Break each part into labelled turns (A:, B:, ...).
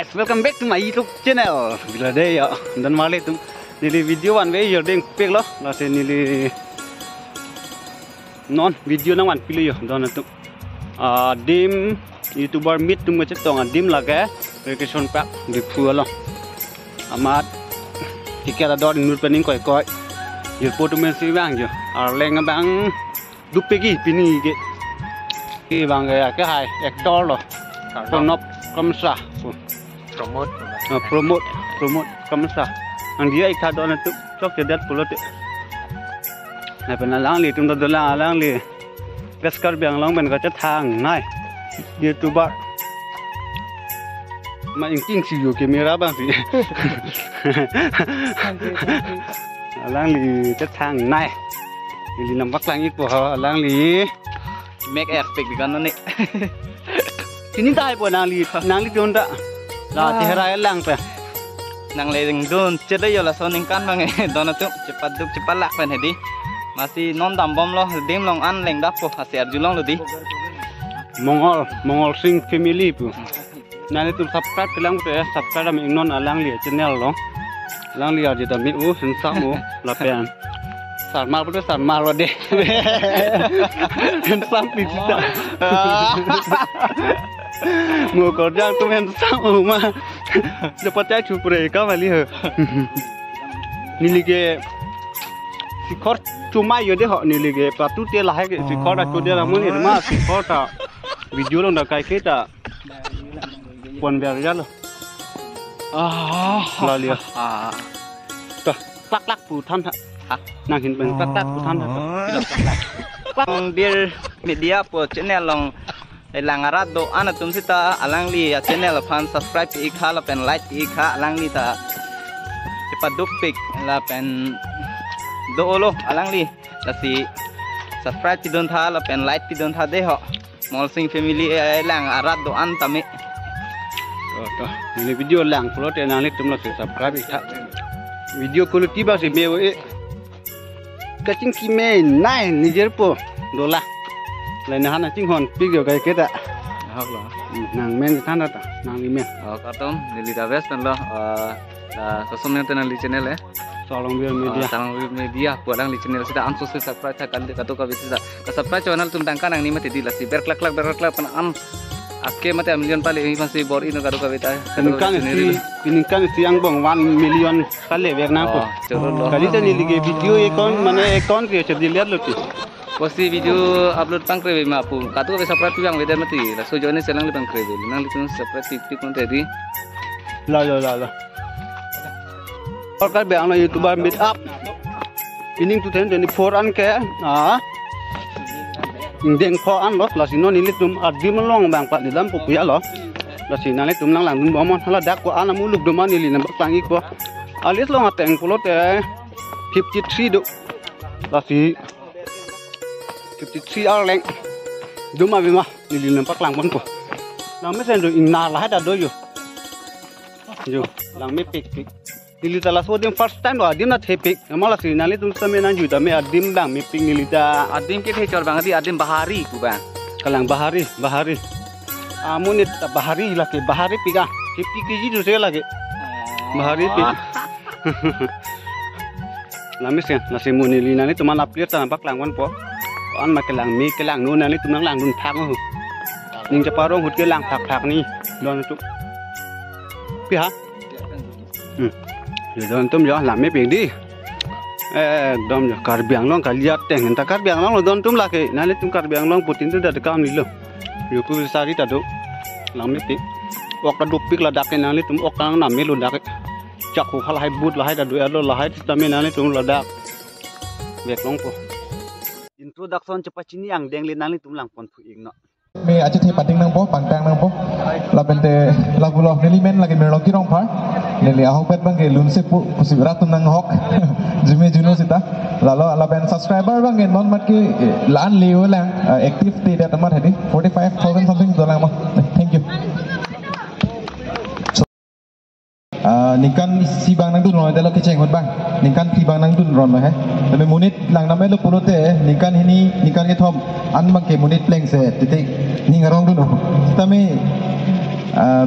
A: guys, welcome back to my YouTube channel. Bila deh ya, dan malah itu nili video one way ya deng pek loh, nasi nili non video nang one pilih ya, dan itu dim YouTuber meet tu macam tu dim lagi, vacation pack di pulau loh. Amat tiket ada di nur pening koi, ya foto mensi bang je, leng bang dupegi pini ke, bang ya ke hai ektor loh, konop kamsa. Promote kamsa ang dia ikha don tu chok chedat pulo te na pen lang li tum do lang li gaskar biang long ben ga cha thang nai YouTuber ma ing king si yo camera bang si lang li cha thang nai li nam bak lang ik po lang li make expect di kan ni sini dai po nang li don da lah tiherai lang pe
B: nang leding dun cedai yola soning kan bang dona tu cepat lak pen hedi masih non dambom loh dim long an leng dapo masih arjulong lo di
A: mongol sing family pu nani tu subscribe lang pe subscribe mi non alang li channel lo lang li aja mi u sen samu la pen sarmal pu sarmal lo de sen sam pizza mua kerja tu men sama rumah dapat cai cupre kau mali he nili ke sikor cuma yo deh hok nili ke patu dia lah ke sikor dah tu dia ramun ni mah sikor ta video lo dah kai kita pon biar ya lo lalia tuh klak pu tham tak nang hin ben klak pu tham tak
B: dia media po channel long lang arat do ana tum sita alang li channel fan subscribe ikha la pen like ikha alang li ta cepat dupik la pen do lo alang li la si subscribe ti don tha la pen like ti don tha de ho mol sing family lang arat do an tame
A: to ini video lang pulot nang li tum la subscribe ikha video quality ba si me kacing ki me nai nijer po dola lain hana cing hon pigyo kai kita
B: hak lo
A: nang men kan ta nang li men
B: katom nili tabes tan lo sosum yang tenang di channel ya
A: salong biar
B: media buat li channel sida an sosum subscribe kan de katu ka bisa ka subscribe channel tum tangkan ang ni mati di lasi ber klak pan am akke mate million pale ini masih bor ino katu ka bita
A: kan siang bong 1 million kali ber na ko kali ta nili ke video account ke cerdi lihat lo ti
B: posti video upload pang krebe ma pu katu ka subscribe yang weder mati la so jone selang li pang krebe nang li tun subscribe tik kon tedi
A: la और कर बेंग ना YouTuber meet up इनिंग 2024 an ke deng kho an lo la sino ni litum adim long bang pat dilam pu ya lo la sina le tum lang lang dum bomon hala dak ko an muluk dum ni lina bak tangi ko alis lo ngateng pulo te 53 do la si 53 ar leng dum abi ma ni lina bak lang bon ko na me sen do inna la da do yo lang me pik nilita la so dim first time lo adim na thepik amala sinali tum same na juda me adim bang me ping nilita
B: adim ke the chor bang adi adim bahari ku bang
A: kalang bahari amunit bahari la ke bahari piga 50 kg du se lage bahari pi lami sen na se munili na ni tuman update ta bak lang wan po an ma ke lang mi ke lang nu na ni tum lang dun thak ho ning cha parong hut ke lang thak ni don tu pi ha giờ don tum yo làm mấy việc đi dom yo kar biang long kaliat teng enta kar biang long don tum lake nale tum kar biang long putin tu dah kam ni lo yo ku sari ta do làm mấy việc ok ta dupik la dak nale tum ok kang nam me lo dak chak hu hal hai but la hai da do lo la hai ta me nale tum la dak việc long po introduction cepat cini yang deng le nale tum lang pon pu ing no
C: me aja the pating nang po pantang nang po la bente lagu lo nelimen lagi merloki rong par neli ahok pet bang ke lun se pu kusibra tu nang hok jume juno sita lalu la ben subscriber bang ke non mat ki lan liu lang active ti da tamat hadi 45,000 something dolang mah thank you nikan si bang nang dun ron da lo ke cheng hot bang nikan si bang nang dun ron lo he tapi munit lang na me lo pulote nikan hini nikan ke thom an bang ke munit pleng se titik ni ngarong dun tapi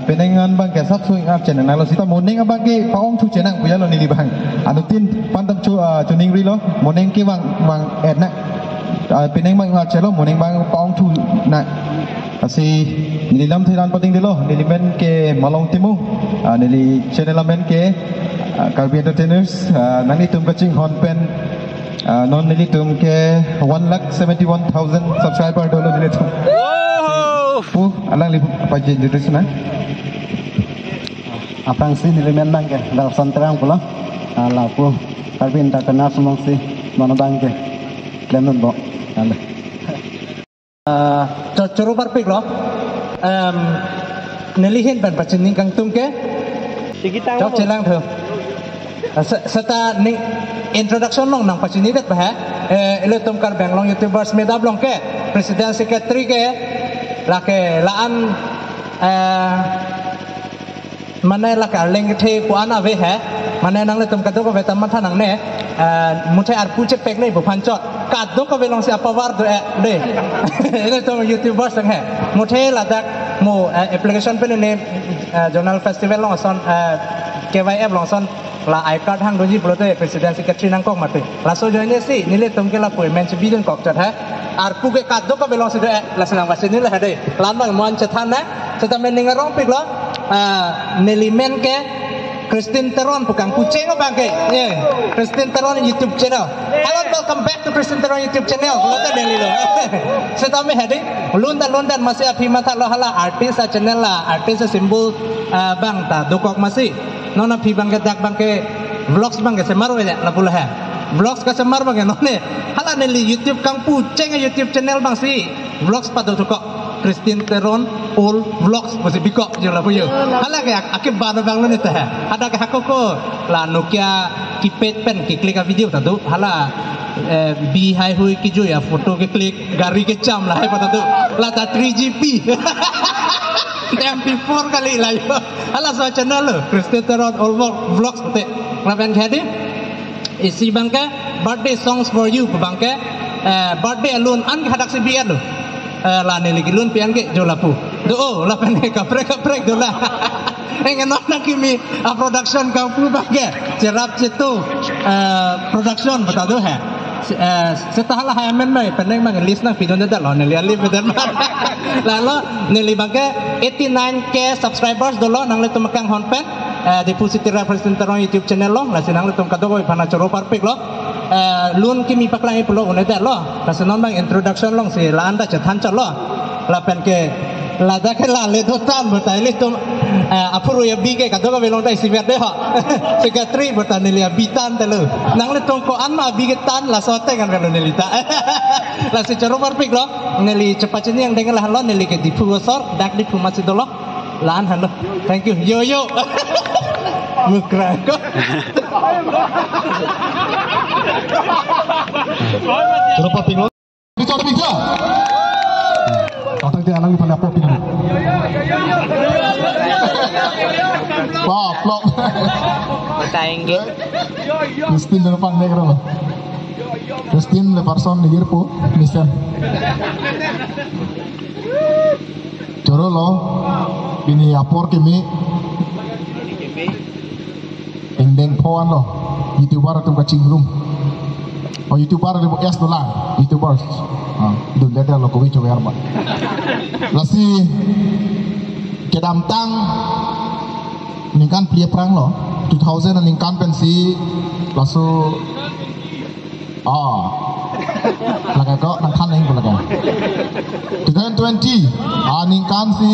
C: penengan bang ke subscribe ngap channel nalo sita morning abang ke paong tu channel punya lo nili bang anutin pantam chuning ri lo morning ke bang ad nak peneng bang ngap channel morning bang paong tu nak asi nili lam thailand pating dilo nili men ke malong timu nili channel men ke Karbi Entertainers nani tum kaching hon pen non nili tum ke 1,71,000 subscriber dolo nili tum alang lipu apa jadi sana
D: apang si nili men bang ke dal santrang pula lapu Karbi Entertainers semong si mana bang ke lemon bo ale
E: curu parpik lo nilihin ban pacining kang tum ke jauh celang tu serta ni introduction long nang pacini det bah ele tum kar bang long youtubers medab long ke presiden secretary ke lake laan mana lake leng the ku ana ve hai mana nang le tum kadu ko ve tam tha nang ne muthai ar puche pek nei bu phanchot kadu ko ve long se apawar do de ele tum youtubers sang hai muthai ladak mo application pe ne journal festival long son KYF long son la iCard hang doji blote presiden secretary nang kok mate la so joine si nile tum ke la poi men se bidon kok chat ha ar pu ke kadu ko ve long se de la senang wa se ni la ha de lan bang mon chathan na seta men ning rong pik lo nelimen ke Christine Teron bukan kucing bang ke Christine Teron YouTube channel. Hello, welcome back to Christine Teron YouTube channel. Lontan Delhi lo. Setame hadi lontan masih api mata lo hala artis channel lah artis simbol bang ta dokok masih. Nona api bang ke dak bang ke vlogs bang ke semar we la pula ha. Vlogs ka semar bang ke none. Hala neli YouTube kang kucing YouTube channel bang si vlogs pada dokok Christine Teron all vlogs masih bikok je lah punya. Hala ke akib bana bang lo ni teh. Ada ke hakoko la Nokia keypad pen ke klik video tadu. Hala bi hai hui ki jo ya foto ke klik gari ke cam lah hai pada tu. La ta 3GP. MP4 kali lah yo. Hala so channel lo Christine Teron all vlogs te. Raben khadi isi bang ke birthday songs for you bang ke birthday alone an hadak si biat lo. La ne lagi lun pian ke jolapu do la pen kaprek dola engan nak kimi production kau pu bage cerap cetu production betadu hai setelah hai men mai peneng mang list na video dah lo ne li bedan lalu ne li bage 89k subscribers dolo nang le tumakang honpen deposit representative YouTube channel lo la sinang le tum kadogo pana choro parpik lo lun kimi paklai pulo une dah lo kasenon bang introduction long si la anda chathan chalo la pen ke la da ke la le dotan betai le tum apuru ya bige kadogo belong dai si vet de ha secretary betan ne lia bitan telu nang le tum ko an ma bige tan la sote kan kan ne lita la si choro parpik lo ne li cepat ni yang dengan la lo ne li ke dipu sor dak dipu masih dolo la an han lo thank you yo mukra ko
C: Terus pinggul. Bicara bicara. Otak dia alang di pada pop ini. Wah, flop.
B: Taenge.
C: Christine dalam pandai kerana. Christine le person negir po, Mister. Coro lo, ini apor kami. Endeng poan lo, YouTuber atau kacing room. Oh YouTuber lebih yes dolar, YouTubers. Dulu ada lo kowe coba arba. Lasi kedam tang ningkan plia perang lo, 2000 ningkan pensi lasu laga kok nangkan yang belaga. 2020 ningkan si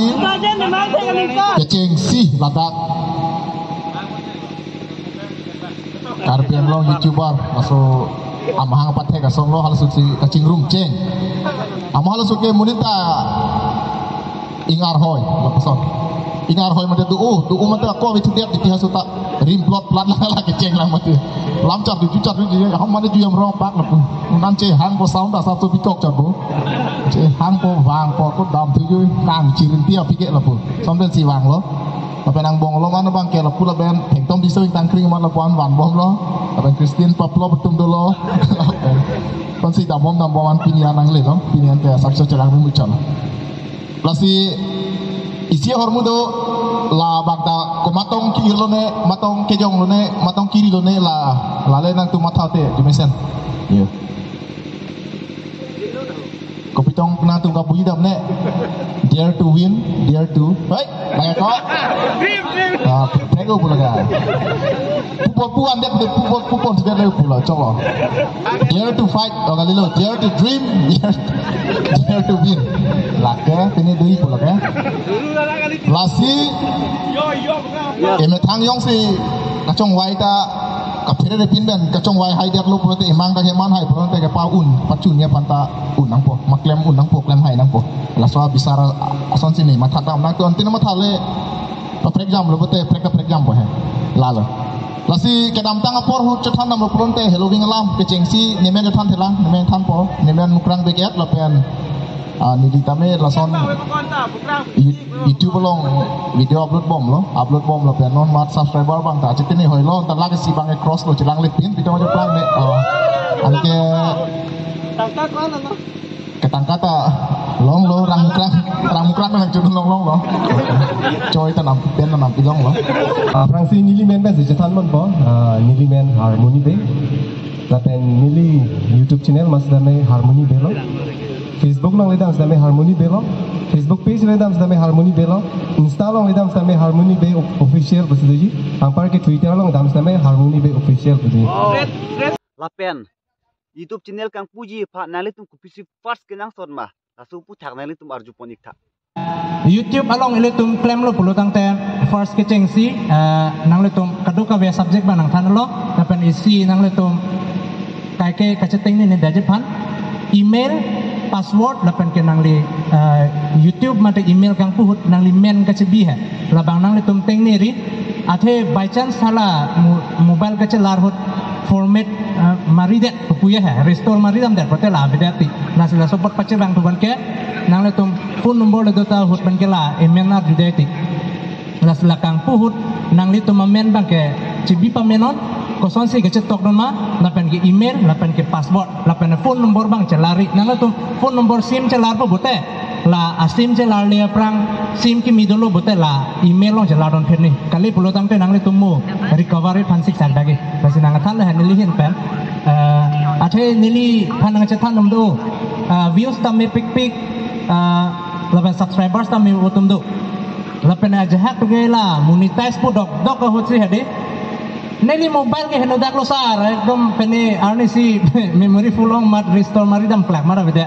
C: kecing si ladak Karbi Anglong YouTuber lasu amahang pathe kasong lo halusuk si kacing room ceng amah halusuk ke munita ingar hoy lapason ingar hoy mate tu mate aku itu tiap di hasuta rim plot plat la keceng lang mate lamcar di cucar di ham mane ju yang rong pak lapun nan ce hang po sound da satu bitok cabu ce hang po wang po ko dam tu ju kang cirin tia pike lapun sampai si wang lo tapi nang bong lo mana bang ke lapun la ben tengtom bisa tangkring mana lapuan wan bom lo Abang Christine paplo betum dulu. Konsi damom pinian nang le pinian ke sakso celang muncul. Lasi isi hormudo la bagda ko matong kiri lone matong kejong lone matong kiri lone la le nang tu mathate dimension yo ko pitong na tu ka puji dam ne dare to win dare to baik banyak ko prego pula ga pupu ande pupu sudah le pula coba dare to fight ogalilo dare to dream dare to win lake ini dui pula ga lasi eme thang yong si kacong wai ta kapire de pin ben kacong wai hai dak lu prote imang ka heman hai prote ka paun pacun ya panta unang po maklem unang po klem hai nang po la so bisar ason sini matha dam nang tu antin matha le prek jam lu bote prek jam po he lalo lasi kedam tang apor hu chathan nam prote hello wing alam ke chengsi nemen chathan thelang nemen than po nemen mukrang beget la pen nidi tame lason YouTube long video upload bom lo penon mat subscriber bang ta chitini hoilo ta lag si bang cross lo chilang lipin video jo plan me anke ketangkata long lo rang nang chun long lo choi ta nam pen nam pilong lo
F: Frangsi nili men ben sejetan mon po nili men harmony be lapen nili YouTube channel mas dame harmony be lo Facebook long lidam sedame harmony be lo Facebook page lidam sedame harmony be lo Insta long lidam sedame harmony be official besuji ampar ke Twitter long lidam sedame harmony be official besuji
A: lapen YouTube channel kang puji pha nali tum kupisi first kenang son ma asu pu thak nali tum arju ponik tha
E: YouTube along ile tum claim lo pulu tang te first ke chengsi nang le tum kadu ka we subject ba nang than lo tapen isi nang le tum kai ke kacheteng ni daje phan email password lapan ke nang li YouTube mate email kang puhut nang li men kacebi ha labang nang li tum teng ni ri athe by chance hala mobile kache lar hot format mari det puya ha restore mari dam det pate la bedati nasila support pache bang tu ban ke nang li tum phone number le dota hot ban ke la email na judeti nasila kang puhut nang li tum men bang ke cibi pamenon koson si kecet tok nama lapan ke email lapan ke password lapan phone number bang celari nang tu phone number sim celar po bote la asim celar le prang sim ki midolo bote la email long celar don phirni kali pulo tang te nang le tumu recovery fansik sak dage basi nang thal le nili hin pen athe nili phanang chethan nom do views tam me pik lapan subscribers tam me utum do lapan aja tu gela monetize po dok ko hotsi hade Neli mobile ke heno dak lo sar ekdom pene arni si memory full ong mat restore mari dam plak mara beda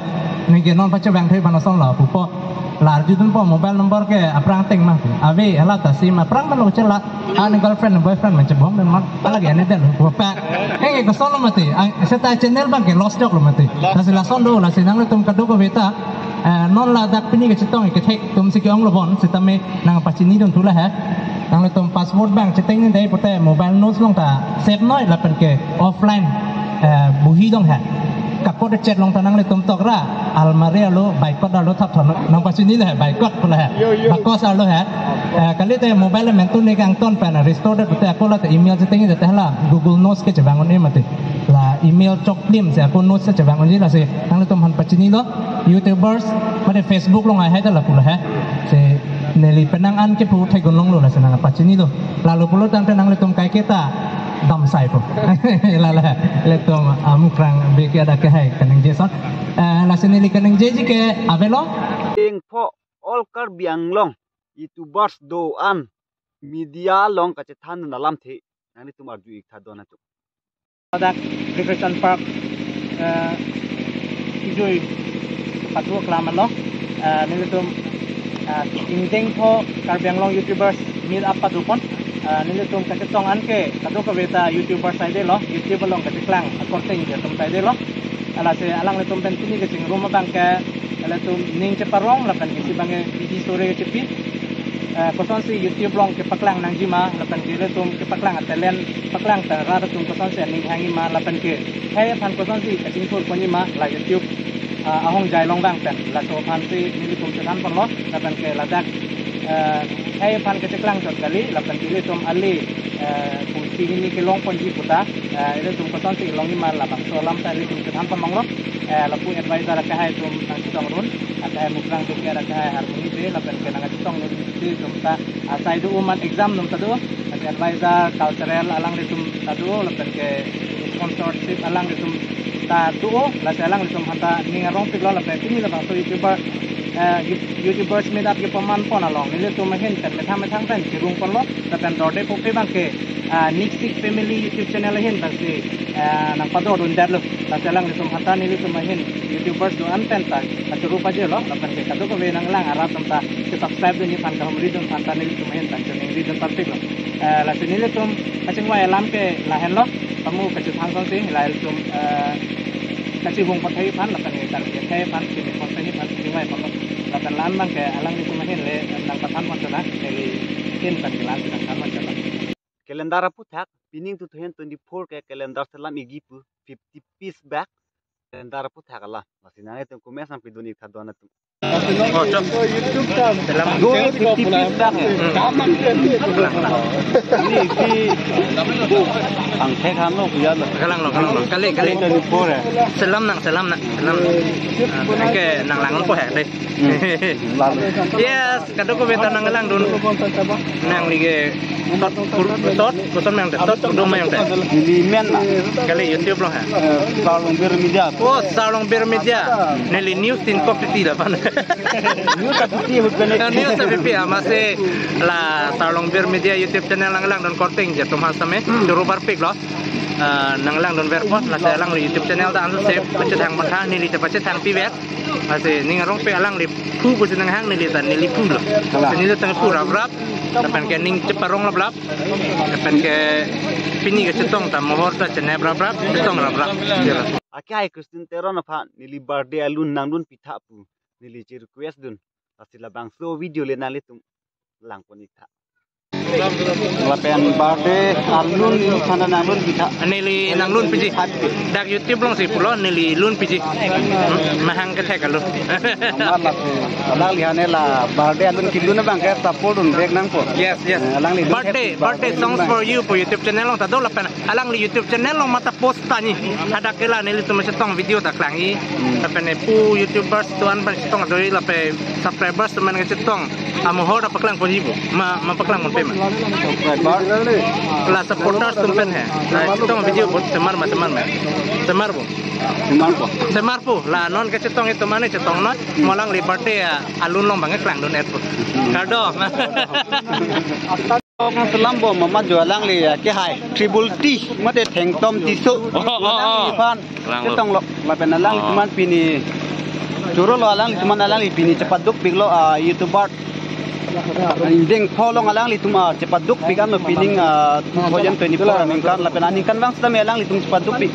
E: ni ke non pacha bang thai banason la pupo lar judun po mobile number ke aprang teng mah ave ala ta sim aprang ban lo chela an girlfriend boyfriend man cebom dan mat alagi ane den po pa henge ko sono mati seta channel bang ke lost jok lo mati la son do la sinang le tum kadu ko beta non la dak pini ke chitong ke thek tum si ke ong lo bon sitame nang pachini don tula ha nang le tum password bang cheteng ni dai pote mobile notes long ta save noi la pen ke offline buhi dong ha kapot chat long ta nang le tum tok ra almari lo baikot lo thap thon nang pachini le baikot pula ha bakos lo ha kali te mobile mentu ne kang ton pen restore pote akola te email cheteng ni te hala google notes ke jabangon ni mate la email chok lim se akon notes se jabangon ni la se nang le tum han pachini lo youtubers mate facebook long ai ha la pula ha se neli penangan ke pu thai gonlong lo la senang pachini lo lalu pulo tang tenang le tum kai kita dam sai po la le tum amukrang be ke ada ke hai kanang jeson la seneli kanang jeji ke avelo
A: ting pho all kar biang long youtubers do an media long ka che than na lam the nani tum arju ik tha dona tu
E: dak recreation park ijoi patu klaman lo neli tum ingdeng po karbiang long youtubers meet up padupon nili tum kasitong anke kado ka beta youtubers side lo youtube long kasiklang akorting je tum side lo ala se alang le tum ben tini ke sing rumah bang ke ala tum ning che parong lapan isi bange video story ke cepi koson si youtube long ke paklang nang jima lapan ke le tum ke paklang atelen paklang ta ra tum koson se ning hangi ma lapan ke hai phan koson si kasing tur koni ma la youtube ahong jai long bang pen la so phan si nili tum chetan pon lo lapan ke ladak hai phan ke ceklang jot kali lapan ke tum ali ini ke long ponji puta itu tum koton si long ni mar la bang so lam ta li tum ketan pamang lo la pu advisor ka hai tum nang sitong run ada mukrang tu kira ka hai harmoni be la pen kenang sitong lu di tum ta asai du uman exam num ta do ada advisor cultural alang di tum ta do la pen ke sponsorship alang di tum ta do la alang di tum hanta ningarong pik lo la pen ini la bang so YouTubers meet up ke paman pon along ni tu mahin kan metang kan cirung pon lo tapi dorde ko pe bang ke Nixik family YouTube channel hin basi nang pado rundar lo tapi lang ni hata ni tu mahin YouTubers do anten ta aturu pa je lo tapi ke kado ko nang lang arap tamta ke subscribe ni pan ka humri dun hata ni tu mahin ta ni ridon perfect lo la sini le tum aching wa elam ke lahen lo kamu ke thang song si la tum kasi hong pathai pan la kan tar ke kai pan ke kon tani pan ke mai pan la kan lan bang ke alang ni kumahin le nang patan mon tana ke tin pan ke lan kan kan mon tana
A: Kalendar apu thak pining 2024 ke kalendar selam igipu 50 piece back kalendar apu thak ala masina ne tum kumes sampai duni thadona tum
E: YouTube ta dalam
A: go 50 piece back ni ki ang thek ham lo puya lo
B: kalang lo kali
A: 2024
B: selam nak ke nang langon po hek deh yes kado ko beta nang lang dun nang lige tot kuson yang tot dum yang teh
A: ini men
B: kali YouTube lo ha
A: salong bir media
B: oh salong bir media neli news tin kopti dah pan
A: news tapi hutbene
B: news tapi masih la salong bir media YouTube channel lang don korting je tum hasame juru barpik lo nang lang don verpot la lang YouTube channel ta ansu save pacet hang matha ni li pacet hang piwet masih ni ngarong pe alang li ku ku senang hang ni li tan ni li ku lo sini tu tang ku rap depan ke ning ceparong lap depan ke pini ke cetong ta mohor ta chene rap cetong rap
A: akai Kristen teron apa nili birthday alun nanglun pitha pu nili ci request dun asila bangso video le nali tum lang ponita lapen birthday alun sana nanglun pitha
B: nili nanglun piji dak YouTube long si pulo nili lun piji mahang ke thek alun
A: alang lihane la birthday alun kilun bang ke support un bek nang po
B: yes
A: alang li
B: birthday songs for you po YouTube channel long ta do lapen alang li YouTube channel long mata post tani ada kela nili tu macam video tak langi lapen pu YouTubers tuan pan cetong doi lape subscribers teman ke cetong amohor apa kelang po jibu ma paklang mon pema la supporters tumpen hai cetong video buat semar po la non ke cetong itu mana cetong not molang li birthday alun long banget kelang don airport kado
A: Ông Salam bo mama jualang li ke hai triple T mate theng tom tisu alang li pan ke tong lo la pen alang li cuman pini juro lo alang li cuman alang li pini cepat duk big lo YouTuber ding polong alang li tuma cepat duk big am pining 2024 ningkan la pen aningkan bang sedam alang li tum cepat duk big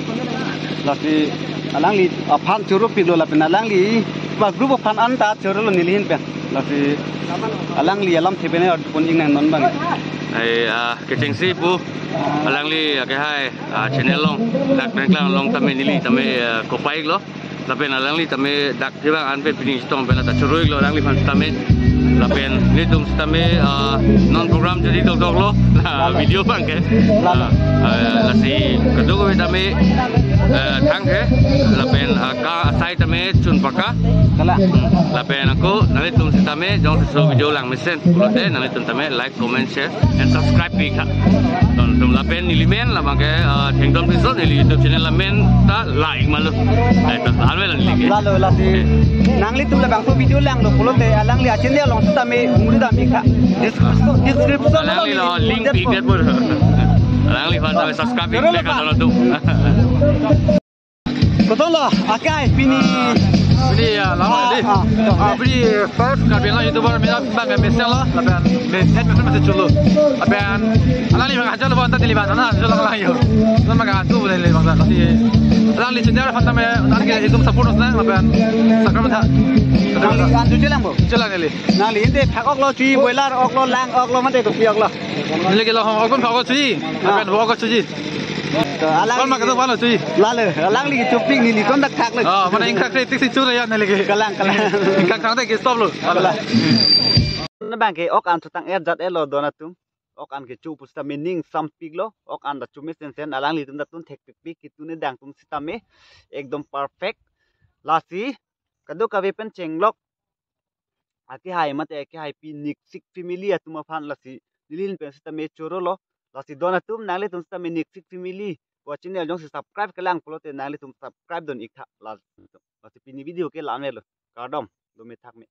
A: la si alang li pan juro big lo la pen alang li ba grup pan anta juro lo nilihin pe la si alang li alam thebene pun ing nang non bang
G: ai kecing si pu alang li ke hai channel long dak bengklang long tame nili tame kopai lo lapen alang li tame dak thibang an pe pini stong bela ta churoi lo alang li fan tame lapen ni tum tame non program jadi dok lo video bang ke la si kedua tame thang ke lapen ka sai tame chun paka
A: kala
G: lapen aku nanti tum tame jong so video lang mesen pulote nanti tum tame like comment share and subscribe pika don tum lapen nilimen la bangke thengdom episode di YouTube channel lamen ta like malu eta alwe lan like
A: lalu lati nangli tum la bangso video lang lo pulote alang li channel long tame umuri da mika description
G: alang li lo link pika pun alang li fan tame subscribe pika kan tu
A: betul lah akai pini
H: Beli lama ni. Beli first kami lah YouTuber mina bang mesel lah. Lapan head macam culu. Lapan alang ni bang ajar lepas tadi lepas mana jual lang yo. Lapan bang ajar boleh lepas tadi. Alang ni channel fanta me nak ke itu support usna lapan sakram tha.
A: kan tu jelang bo
H: Jalan ni.
A: nang li ente phak ok lo chui boiler ok lo lang ok lo mate to piok lo
H: Ni lagi lah orang pun kau cuci. Lapan orang kau cuci.
A: alang
H: Kau mak tu mana cuci?
A: lalu alang li choping ni kon dak thak lo
H: Mana ingkar kritik si curi ya ni lagi.
A: kalang
H: Ingkar kang tak stop lu.
A: na bang ke ok an tutang er jat elo donatum ok an ke chu pusta meaning sampik lo ok an da chume sen alang li tum da tun thek pik kitune dang tum sitame ekdom perfect lasi kado ka ve pen chenglok aki hai mate aki hai pi nik sik family atuma phan lasi lilin pen sitame choro lo lasi dona tum nale tum sitame nik sik family ko channel jong subscribe kelang plote nale tum subscribe don ikha lasi pini video ke lame lo kadom do me thak me